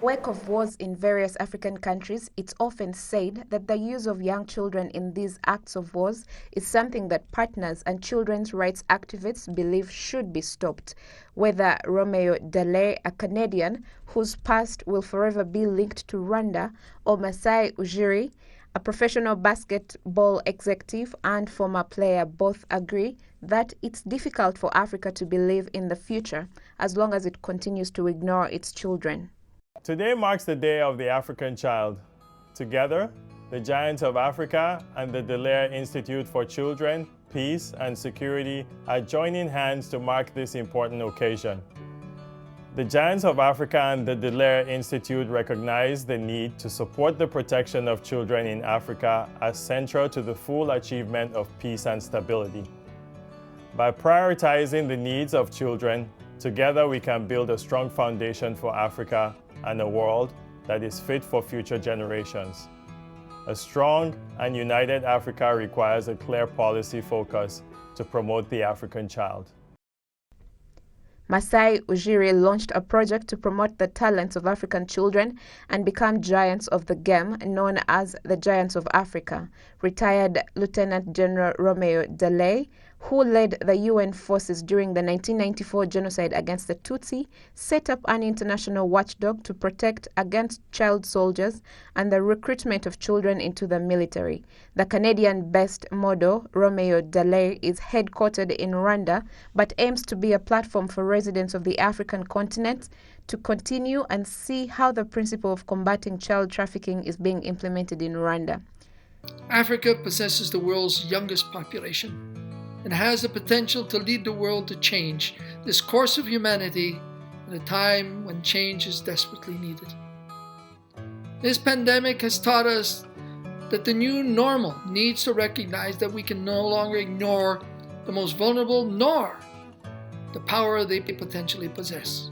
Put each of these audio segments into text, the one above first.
Wake of wars in various African countries, it's often said that the use of young children in these acts of wars is something that partners and children's rights activists believe should be stopped. Whether Roméo Dallaire, a Canadian whose past will forever be linked to Rwanda, or Masai Ujiri, a professional basketball executive and former player, both agree that it's difficult for Africa to believe in the future as long as it continues to ignore its children. Today marks the Day of the African Child. Together, the Giants of Africa and the Dallaire Institute for Children, Peace and Security are joining hands to mark this important occasion. The Giants of Africa and the Dallaire Institute recognize the need to support the protection of children in Africa as central to the full achievement of peace and stability. By prioritizing the needs of children, together we can build a strong foundation for Africa and a world that is fit for future generations. A strong and united Africa requires a clear policy focus to promote the African child. Masai Ujiri launched a project to promote the talents of African children and become giants of the game, known as the Giants of Africa. Retired Lieutenant General Roméo Dallaire, who led the UN forces during the 1994 genocide against the Tutsi, set up an international watchdog to protect against child soldiers and the recruitment of children into the military. The Canadian-based model, Roméo Dallaire, is headquartered in Rwanda, but aims to be a platform for residents of the African continent to continue and see how the principle of combating child trafficking is being implemented in Rwanda. Africa possesses the world's youngest population and has the potential to lead the world to change this course of humanity at a time when change is desperately needed. This pandemic has taught us that the new normal needs to recognize that we can no longer ignore the most vulnerable nor the power they potentially possess.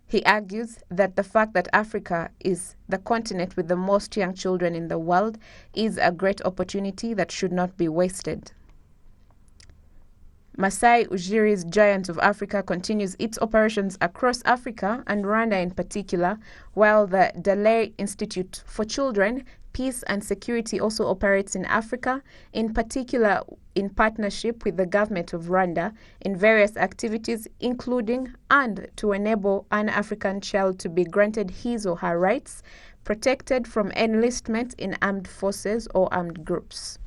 He argues that the fact that Africa is the continent with the most young children in the world is a great opportunity that should not be wasted. Masai Ujiri's Giants of Africa continues its operations across Africa and Rwanda in particular, while the Dallaire Institute for Children, Peace and Security also operates in Africa, in particular in partnership with the government of Rwanda in various activities, including and to enable an African child to be granted his or her rights, protected from enlistment in armed forces or armed groups.